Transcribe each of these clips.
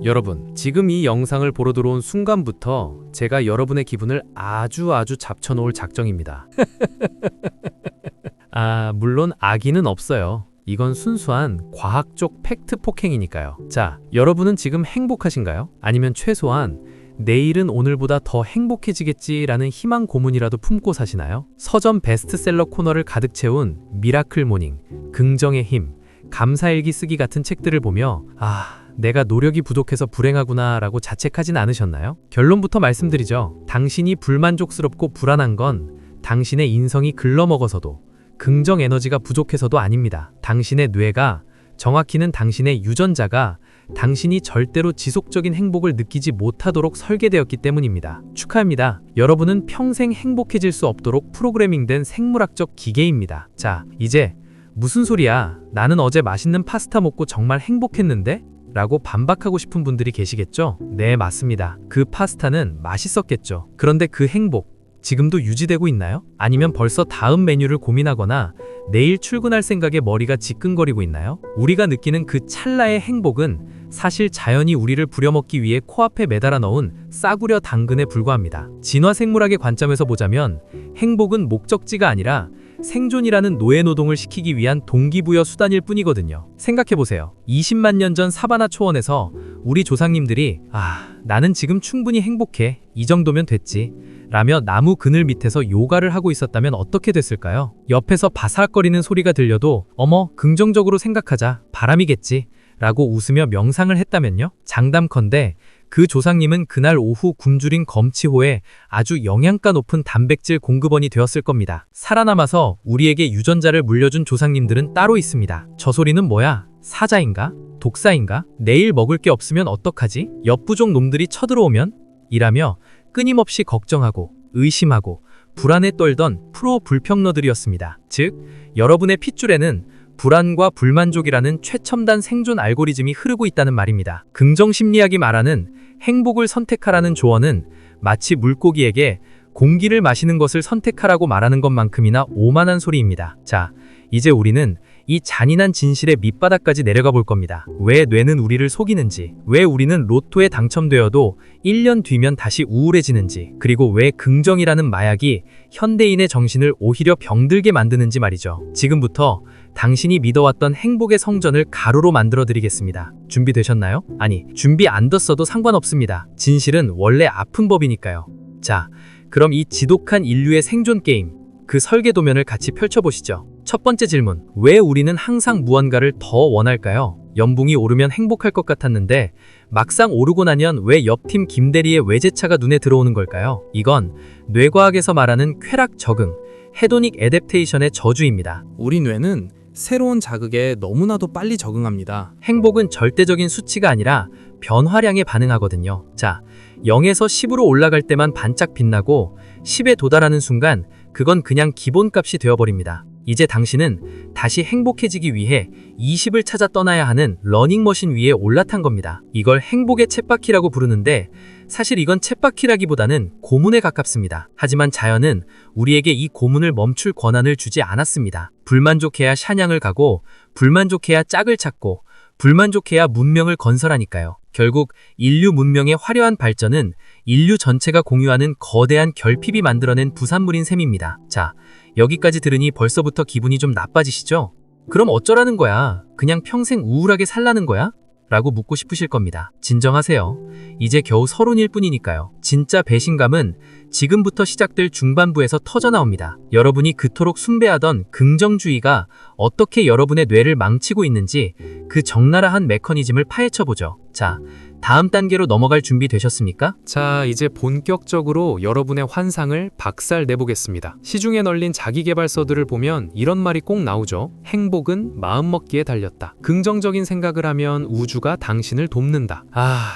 여러분, 지금 이 영상을 보러 들어온 순간부터 제가 여러분의 기분을 아주 잡쳐놓을 작정입니다. 물론 악의는 없어요. 이건 순수한 과학적 팩트 폭행이니까요. 자, 여러분은 지금 행복하신가요? 아니면 최소한 내일은 오늘보다 더 행복해지겠지라는 희망 고문이라도 품고 사시나요? 서점 베스트셀러 코너를 가득 채운 미라클 모닝, 긍정의 힘, 감사일기 쓰기 같은 책들을 보며 내가 노력이 부족해서 불행하구나 라고 자책하진 않으셨나요? 결론부터 말씀드리죠. 당신이 불만족스럽고 불안한 건 당신의 인성이 글러먹어서도 긍정 에너지가 부족해서도 아닙니다. 당신의 뇌가, 정확히는 당신의 유전자가 당신이 절대로 지속적인 행복을 느끼지 못하도록 설계되었기 때문입니다. 축하합니다. 여러분은 평생 행복해질 수 없도록 프로그래밍된 생물학적 기계입니다. 자, 이제 무슨 소리야? 나는 어제 맛있는 파스타 먹고 정말 행복했는데? 라고 반박하고 싶은 분들이 계시겠죠? 네, 맞습니다. 그 파스타는 맛있었겠죠. 그런데 그 행복, 지금도 유지되고 있나요? 아니면 벌써 다음 메뉴를 고민하거나 내일 출근할 생각에 머리가 지끈거리고 있나요? 우리가 느끼는 그 찰나의 행복은 사실 자연이 우리를 부려먹기 위해 코앞에 매달아 넣은 싸구려 당근에 불과합니다. 진화생물학의 관점에서 보자면 행복은 목적지가 아니라 생존이라는 노예노동을 시키기 위한 동기부여 수단일 뿐이거든요. 생각해보세요. 20만 년 전 사바나 초원에서 우리 조상님들이 나는 지금 충분히 행복해. 이 정도면 됐지. 라며 나무 그늘 밑에서 요가를 하고 있었다면 어떻게 됐을까요? 옆에서 바삭거리는 소리가 들려도 어머, 긍정적으로 생각하자. 바람이겠지. 라고 웃으며 명상을 했다면요? 장담컨대 그 조상님은 그날 오후 굶주린 검치호에 아주 영양가 높은 단백질 공급원이 되었을 겁니다. 살아남아서 우리에게 유전자를 물려준 조상님들은 따로 있습니다. 저 소리는 뭐야? 사자인가? 독사인가? 내일 먹을 게 없으면 어떡하지? 옆부족 놈들이 쳐들어오면? 이라며 끊임없이 걱정하고 의심하고 불안에 떨던 프로 불평러들이었습니다. 즉, 여러분의 핏줄에는 불안과 불만족이라는 최첨단 생존 알고리즘이 흐르고 있다는 말입니다. 긍정심리학이 말하는 행복을 선택하라는 조언은 마치 물고기에게 공기를 마시는 것을 선택하라고 말하는 것만큼이나 오만한 소리입니다. 자, 이제 우리는 이 잔인한 진실의 밑바닥까지 내려가 볼 겁니다. 왜 뇌는 우리를 속이는지, 왜 우리는 로또에 당첨되어도 1년 뒤면 다시 우울해지는지, 그리고 왜 긍정이라는 마약이 현대인의 정신을 오히려 병들게 만드는지 말이죠. 지금부터 당신이 믿어왔던 행복의 성전을 가루로 만들어 드리겠습니다. 준비되셨나요? 아니, 준비 안 됐어도 상관없습니다. 진실은 원래 아픈 법이니까요. 자, 그럼 이 지독한 인류의 생존 게임, 그 설계도면을 같이 펼쳐보시죠. 첫 번째 질문, 왜 우리는 항상 무언가를 더 원할까요? 연봉이 오르면 행복할 것 같았는데 막상 오르고 나면 왜 옆팀 김대리의 외제차가 눈에 들어오는 걸까요? 이건 뇌과학에서 말하는 쾌락 적응, 헤도닉 애댑테이션의 저주입니다. 우리 뇌는 새로운 자극에 너무나도 빨리 적응합니다. 행복은 절대적인 수치가 아니라 변화량에 반응하거든요. 자, 0에서 10으로 올라갈 때만 반짝 빛나고 10에 도달하는 순간 그건 그냥 기본값이 되어버립니다. 이제 당신은 다시 행복해지기 위해 20을 찾아 떠나야 하는 러닝머신 위에 올라탄 겁니다. 이걸 행복의 쳇바퀴라고 부르는데 사실 이건 쳇바퀴라기보다는 고문에 가깝습니다. 하지만 자연은 우리에게 이 고문을 멈출 권한을 주지 않았습니다. 불만족해야 샤냥을 가고 불만족해야 짝을 찾고 불만족해야 문명을 건설하니까요. 결국 인류 문명의 화려한 발전은 인류 전체가 공유하는 거대한 결핍이 만들어낸 부산물인 셈입니다. 자, 여기까지 들으니 벌써부터 기분이 좀 나빠지시죠? 그럼 어쩌라는 거야? 그냥 평생 우울하게 살라는 거야? 라고 묻고 싶으실 겁니다. 진정하세요. 이제 겨우 30일 뿐이니까요. 진짜 배신감은 지금부터 시작될 중반부에서 터져나옵니다. 여러분이 그토록 숭배하던 긍정주의가 어떻게 여러분의 뇌를 망치고 있는지 그 적나라한 메커니즘을 파헤쳐보죠. 자, 다음 단계로 넘어갈 준비 되셨습니까? 자, 이제 본격적으로 여러분의 환상을 박살내보겠습니다. 시중에 널린 자기계발서들을 보면 이런 말이 꼭 나오죠. 행복은 마음먹기에 달렸다. 긍정적인 생각을 하면 우주가 당신을 돕는다.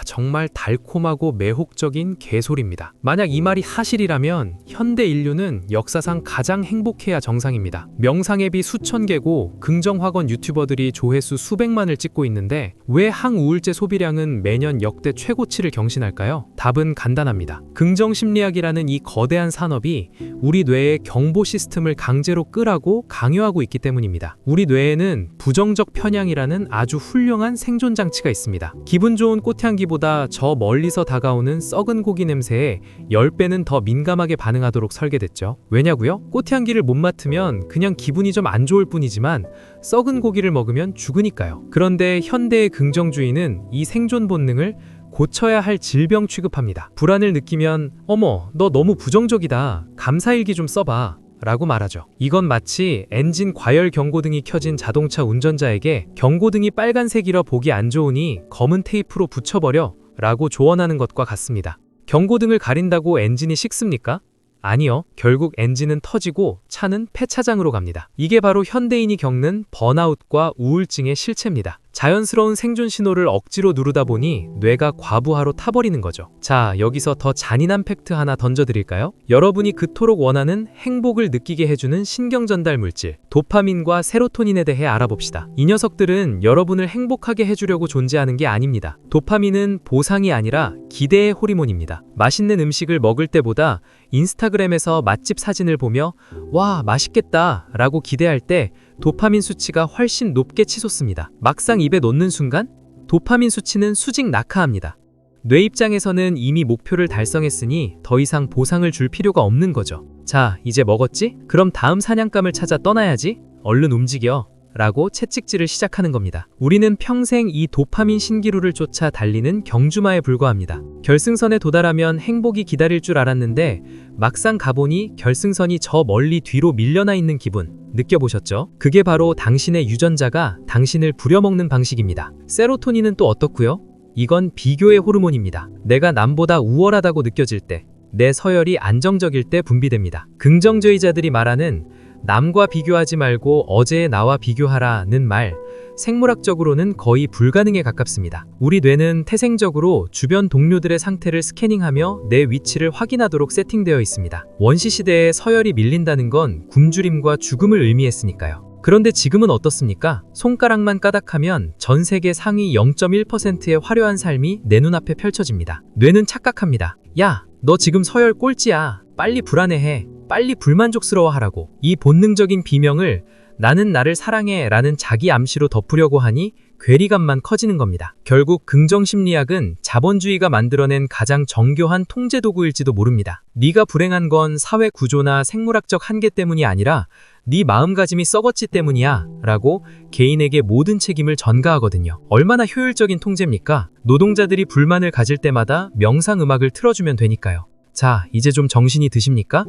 정말 달콤하고 매혹적인 개소리입니다. 만약 이 말이 사실이라면 현대 인류는 역사상 가장 행복해야 정상입니다. 명상 앱이 수천 개고 긍정학원 유튜버들이 조회수 수백만을 찍고 있는데 왜 항우울제 소비량은 매년 과연 역대 최고치를 경신할까요? 답은 간단합니다. 긍정 심리학이라는 이 거대한 산업이 우리 뇌의 경보 시스템을 강제로 끄라고 강요하고 있기 때문입니다. 우리 뇌에는 부정적 편향이라는 아주 훌륭한 생존 장치가 있습니다. 기분 좋은 꽃향기보다 저 멀리서 다가오는 썩은 고기 냄새에 10배는 더 민감하게 반응하도록 설계됐죠. 왜냐고요? 꽃향기를 못 맡으면 그냥 기분이 좀 안 좋을 뿐이지만 썩은 고기를 먹으면 죽으니까요. 그런데 현대의 긍정주의는 이 생존 본능을 고쳐야 할 질병 취급합니다. 불안을 느끼면 어머, 너 너무 부정적이다. 감사일기 좀 써봐. 라고 말하죠. 이건 마치 엔진 과열 경고등이 켜진 자동차 운전자에게 경고등이 빨간색이라 보기 안 좋으니 검은 테이프로 붙여버려 라고 조언하는 것과 같습니다. 경고등을 가린다고 엔진이 식습니까? 아니요. 결국 엔진은 터지고 차는 폐차장으로 갑니다. 이게 바로 현대인이 겪는 번아웃과 우울증의 실체입니다. 자연스러운 생존 신호를 억지로 누르다 보니 뇌가 과부하로 타버리는 거죠. 자, 여기서 더 잔인한 팩트 하나 던져드릴까요? 여러분이 그토록 원하는 행복을 느끼게 해주는 신경전달 물질, 도파민과 세로토닌에 대해 알아봅시다. 이 녀석들은 여러분을 행복하게 해주려고 존재하는 게 아닙니다. 도파민은 보상이 아니라 기대의 호르몬입니다. 맛있는 음식을 먹을 때보다 인스타그램에서 맛집 사진을 보며 와, 맛있겠다 라고 기대할 때 도파민 수치가 훨씬 높게 치솟습니다. 막상 입에 넣는 순간 도파민 수치는 수직 낙하합니다. 뇌 입장에서는 이미 목표를 달성했으니 더 이상 보상을 줄 필요가 없는 거죠. 자, 이제 먹었지? 그럼 다음 사냥감을 찾아 떠나야지? 얼른 움직여. 라고 채찍질을 시작하는 겁니다. 우리는 평생 이 도파민 신기루를 쫓아 달리는 경주마에 불과합니다. 결승선에 도달하면 행복이 기다릴 줄 알았는데 막상 가보니 결승선이 저 멀리 뒤로 밀려나 있는 기분 느껴보셨죠? 그게 바로 당신의 유전자가 당신을 부려먹는 방식입니다. 세로토닌은 또 어떻고요? 이건 비교의 호르몬입니다. 내가 남보다 우월하다고 느껴질 때, 내 서열이 안정적일 때 분비됩니다. 긍정주의자들이 말하는 남과 비교하지 말고 어제의 나와 비교하라는 말, 생물학적으로는 거의 불가능에 가깝습니다. 우리 뇌는 태생적으로 주변 동료들의 상태를 스캐닝하며 내 위치를 확인하도록 세팅되어 있습니다. 원시시대에 서열이 밀린다는 건 굶주림과 죽음을 의미했으니까요. 그런데 지금은 어떻습니까? 손가락만 까닥하면 전 세계 상위 0.1%의 화려한 삶이 내 눈앞에 펼쳐집니다. 뇌는 착각합니다. 야, 너 지금 서열 꼴찌야. 빨리 불안해해. 빨리 불만족스러워하라고. 이 본능적인 비명을 나는 나를 사랑해 라는 자기 암시로 덮으려고 하니 괴리감만 커지는 겁니다. 결국 긍정심리학은 자본주의가 만들어낸 가장 정교한 통제 도구일지도 모릅니다. 네가 불행한 건 사회 구조나 생물학적 한계 때문이 아니라 네 마음가짐이 썩었지 때문이야 라고 개인에게 모든 책임을 전가하거든요. 얼마나 효율적인 통제입니까? 노동자들이 불만을 가질 때마다 명상음악을 틀어주면 되니까요. 자, 이제 좀 정신이 드십니까?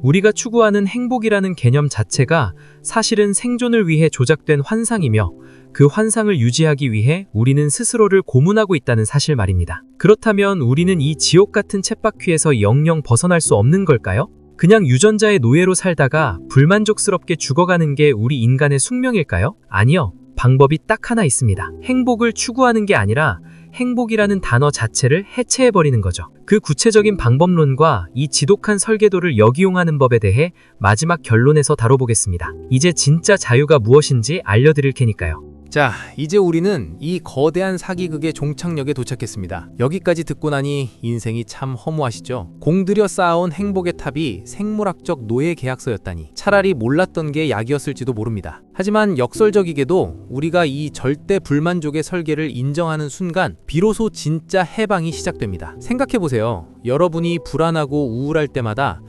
우리가 추구하는 행복이라는 개념 자체가 사실은 생존을 위해 조작된 환상이며 그 환상을 유지하기 위해 우리는 스스로를 고문하고 있다는 사실 말입니다. 그렇다면 우리는 이 지옥 같은 쳇바퀴에서 영영 벗어날 수 없는 걸까요? 그냥 유전자의 노예로 살다가 불만족스럽게 죽어가는 게 우리 인간의 숙명일까요? 아니요. 방법이 딱 하나 있습니다. 행복을 추구하는 게 아니라 행복이라는 단어 자체를 해체해버리는 거죠. 그 구체적인 방법론과 이 지독한 설계도를 역이용하는 법에 대해 마지막 결론에서 다뤄보겠습니다. 이제 진짜 자유가 무엇인지 알려드릴 테니까요. 자, 이제 우리는 이 거대한 사기극의 종착역에 도착했습니다. 여기까지 듣고 나니 인생이 참 허무하시죠? 공들여 쌓아온 행복의 탑이 생물학적 노예 계약서였다니 차라리 몰랐던 게 약이었을지도 모릅니다. 하지만 역설적이게도 우리가 이 절대 불만족의 설계를 인정하는 순간 비로소 진짜 해방이 시작됩니다. 생각해보세요. 여러분이 불안하고 우울할 때마다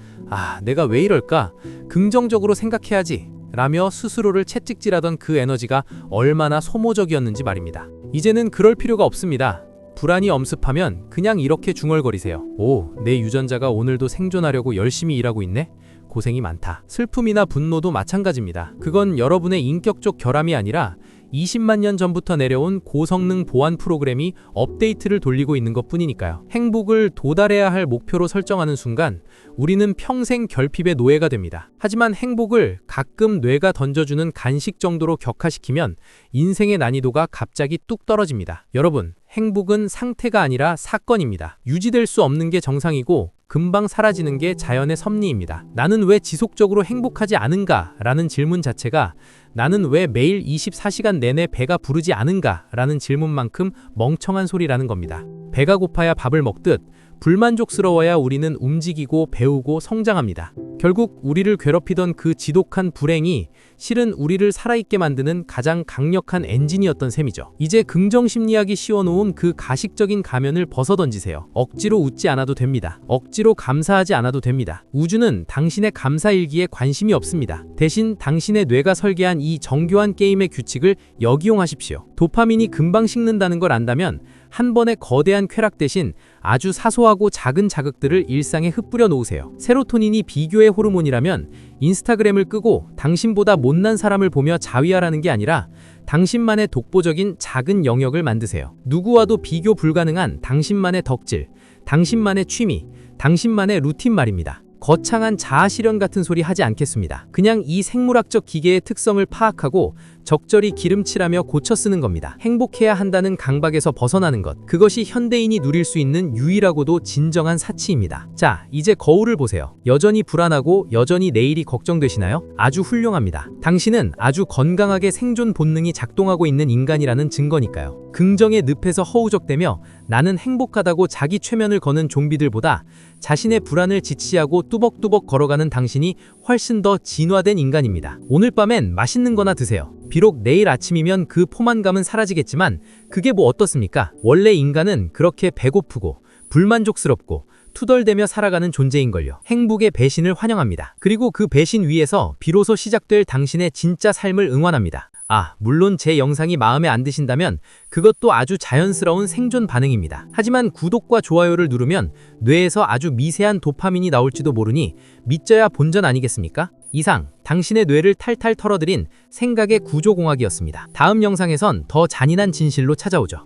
내가 왜 이럴까? 긍정적으로 생각해야지 라며 스스로를 채찍질하던 그 에너지가 얼마나 소모적이었는지 말입니다. 이제는 그럴 필요가 없습니다. 불안이 엄습하면 그냥 이렇게 중얼거리세요. 오, 내 유전자가 오늘도 생존하려고 열심히 일하고 있네? 고생이 많다. 슬픔이나 분노도 마찬가지입니다. 그건 여러분의 인격적 결함이 아니라 20만 년 전부터 내려온 고성능 보안 프로그램이 업데이트를 돌리고 있는 것뿐이니까요. 행복을 도달해야 할 목표로 설정하는 순간 우리는 평생 결핍의 노예가 됩니다. 하지만 행복을 가끔 뇌가 던져주는 간식 정도로 격화시키면 인생의 난이도가 갑자기 뚝 떨어집니다. 여러분, 행복은 상태가 아니라 사건입니다. 유지될 수 없는 게 정상이고 금방 사라지는 게 자연의 섭리입니다. 나는 왜 지속적으로 행복하지 않은가? 라는 질문 자체가 나는 왜 매일 24시간 내내 배가 부르지 않은가? 라는 질문만큼 멍청한 소리라는 겁니다. 배가 고파야 밥을 먹듯 불만족스러워야 우리는 움직이고 배우고 성장합니다. 결국 우리를 괴롭히던 그 지독한 불행이 실은 우리를 살아있게 만드는 가장 강력한 엔진이었던 셈이죠. 이제 긍정심리학이 씌워놓은 그 가식적인 가면을 벗어던지세요. 억지로 웃지 않아도 됩니다. 억지로 감사하지 않아도 됩니다. 우주는 당신의 감사일기에 관심이 없습니다. 대신 당신의 뇌가 설계한 이 정교한 게임의 규칙을 역이용하십시오. 도파민이 금방 식는다는 걸 안다면 한 번의 거대한 쾌락 대신 아주 사소하고 작은 자극들을 일상에 흩뿌려 놓으세요. 세로토닌이 비교의 호르몬이라면 인스타그램을 끄고 당신보다 못난 사람을 보며 자위하라는 게 아니라 당신만의 독보적인 작은 영역을 만드세요. 누구와도 비교 불가능한 당신만의 덕질, 당신만의 취미, 당신만의 루틴 말입니다. 거창한 자아실현 같은 소리 하지 않겠습니다. 그냥 이 생물학적 기계의 특성을 파악하고 적절히 기름칠하며 고쳐 쓰는 겁니다. 행복해야 한다는 강박에서 벗어나는 것. 그것이 현대인이 누릴 수 있는 유일하고도 진정한 사치입니다. 자, 이제 거울을 보세요. 여전히 불안하고 여전히 내일이 걱정되시나요? 아주 훌륭합니다. 당신은 아주 건강하게 생존 본능이 작동하고 있는 인간이라는 증거니까요. 긍정의 늪에서 허우적대며 나는 행복하다고 자기 최면을 거는 좀비들보다 자신의 불안을 지치하고 뚜벅뚜벅 걸어가는 당신이 훨씬 더 진화된 인간입니다. 오늘 밤엔 맛있는 거나 드세요. 비록 내일 아침이면 그 포만감은 사라지겠지만 그게 뭐 어떻습니까? 원래 인간은 그렇게 배고프고 불만족스럽고 투덜대며 살아가는 존재인걸요. 행복의 배신을 환영합니다. 그리고 그 배신 위에서 비로소 시작될 당신의 진짜 삶을 응원합니다. 물론 제 영상이 마음에 안 드신다면 그것도 아주 자연스러운 생존 반응입니다. 하지만 구독과 좋아요를 누르면 뇌에서 아주 미세한 도파민이 나올지도 모르니 믿져야 본전 아니겠습니까? 이상 당신의 뇌를 탈탈 털어드린 생각의 구조공학이었습니다. 다음 영상에선 더 잔인한 진실로 찾아오죠.